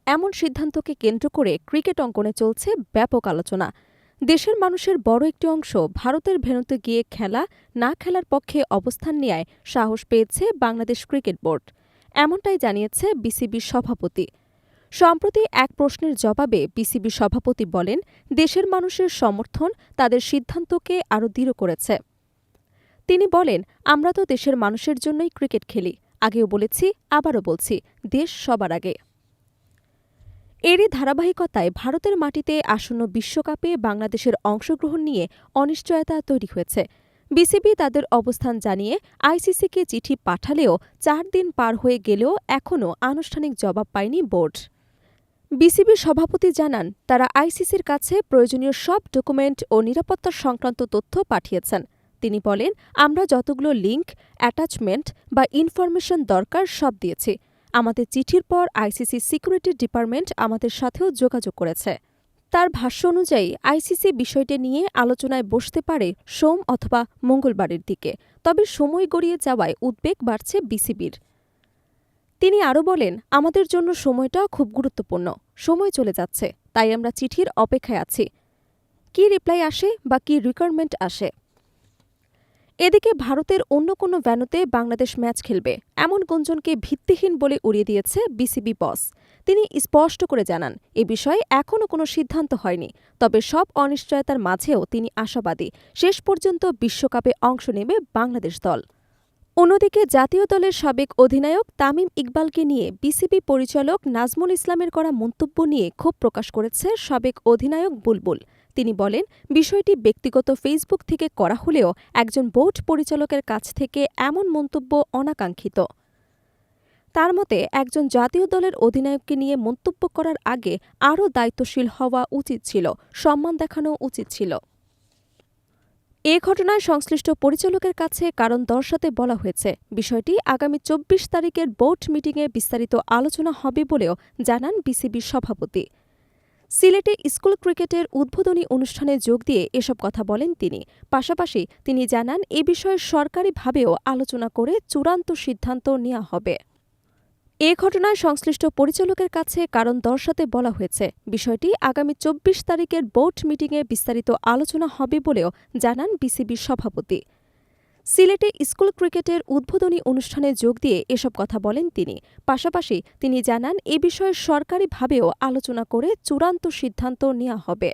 এমন সিদ্ধান্তকে কেন্দ্র করে ক্রিকেট অঙ্গনে চলছে ব্যাপক আলোচনা। দেশের মানুষের বড় একটি অংশ ভারতের ভেন্যুতে গিয়ে খেলা না খেলার পক্ষে অবস্থান নেয়ায় সাহস পেয়েছে বাংলাদেশ ক্রিকেট বোর্ড। এমনটাই জানিয়েছে বিসিবির সভাপতি। সম্প্রতি এক প্রশ্নের জবাবে বিসিবি সভাপতি বলেন, দেশের মানুষের সমর্থন তাদের সিদ্ধান্তকে আরও দৃঢ় করেছে। তিনি বলেন, আমরা তো দেশের মানুষের জন্যই ক্রিকেট খেলি। আগেও বলেছি, আবারও বলছি, দেশ সবার আগে। এরই ধারাবাহিকতায় ভারতের মাটিতে আসন্ন বিশ্বকাপে বাংলাদেশের অংশগ্রহণ নিয়ে অনিশ্চয়তা তৈরি হয়েছে। বিসিবি তাদের অবস্থান জানিয়ে আইসিসিকে চিঠি পাঠালেও ৪ দিন পার হয়ে গেলেও এখনও আনুষ্ঠানিক জবাব পায়নি বোর্ড। বিসিবির সভাপতি জানান, তারা আইসিসির কাছে প্রয়োজনীয় সব ডকুমেন্ট ও নিরাপত্তা সংক্রান্ত তথ্য পাঠিয়েছেন। তিনি বলেন, আমরা যতগুলো লিঙ্ক, অ্যাটাচমেন্ট বা ইনফরমেশন দরকার সব দিয়েছি। আমাদের চিঠির পর আইসিসি সিকিউরিটি ডিপার্টমেন্ট আমাদের সাথেও যোগাযোগ করেছে। তার ভাষ্য অনুযায়ী আইসিসি বিষয়টি নিয়ে আলোচনায় বসতে পারে সোম অথবা মঙ্গলবারের দিকে। তবে সময় গড়িয়ে যাওয়ায় উদ্বেগ বাড়ছে বিসিবির। তিনি আরও বলেন, আমাদের জন্য সময়টা খুব গুরুত্বপূর্ণ। সময় চলে যাচ্ছে, তাই আমরা চিঠির অপেক্ষায় আছি। কী রিপ্লাই আসে বা কী রিকোয়ারমেন্ট আসে। এদিকে ভারতের অন্য কোনো ভেন্যুতে বাংলাদেশ ম্যাচ খেলবে এমন গুঞ্জনকে ভিত্তিহীন বলে উড়িয়ে দিয়েছে বিসিবি বস। তিনি স্পষ্ট করে জানান, এ বিষয়ে এখনও কোনো সিদ্ধান্ত হয়নি। তবে সব অনিশ্চয়তার মাঝেও তিনি আশাবাদী, শেষ পর্যন্ত বিশ্বকাপে অংশ নেবে বাংলাদেশ দল। অন্যদিকে জাতীয় দলের সাবেক অধিনায়ক তামিম ইকবালকে নিয়ে বিসিবি পরিচালক নাজমুল ইসলামের করা মন্তব্য নিয়ে ক্ষোভ প্রকাশ করেছে সাবেক অধিনায়ক বুলবুল। তিনি বলেন, বিষয়টি ব্যক্তিগত ফেসবুক থেকে করা হলেও একজন বোর্ড পরিচালকের কাছ থেকে এমন মন্তব্য অনাকাঙ্ক্ষিত। তার মতে, একজন জাতীয় দলের অধিনায়ককে নিয়ে মন্তব্য করার আগে আরও দায়িত্বশীল হওয়া উচিত ছিল, সম্মান দেখানো উচিত ছিল। এ ঘটনায় সংশ্লিষ্ট পরিচালকের কাছে কারণ দর্শাতে বলা হয়েছে। বিষয়টি আগামী ২৪ তারিখের বোর্ড মিটিংয়ে বিস্তারিত আলোচনা হবে বলেও জানান বিসিবির সভাপতি। সিলেটে স্কুল ক্রিকেটের উদ্বোধনী অনুষ্ঠানে যোগ দিয়ে এসব কথা বলেন তিনি। পাশাপাশি তিনি জানান, এ বিষয়ে সরকারিভাবেও আলোচনা করে চূড়ান্ত সিদ্ধান্ত নেওয়া হবে। এ ঘটনায় সংশ্লিষ্ট পরিচালকের কাছে কারণ দর্শাতে বলা হয়েছে। বিষয়টি আগামী ২৪ তারিখের বোর্ড মিটিংয়ে বিস্তারিত আলোচনা হবে বলেও জানান বিসিবির সভাপতি। সিলেটে স্কুল ক্রিকেটের উদ্বোধনী অনুষ্ঠানে যোগ দিয়ে এসব কথা বলেন তিনি। পাশাপাশি তিনি জানান, এ বিষয়ে সরকারিভাবেও আলোচনা করে চূড়ান্ত সিদ্ধান্ত নেওয়া হবে।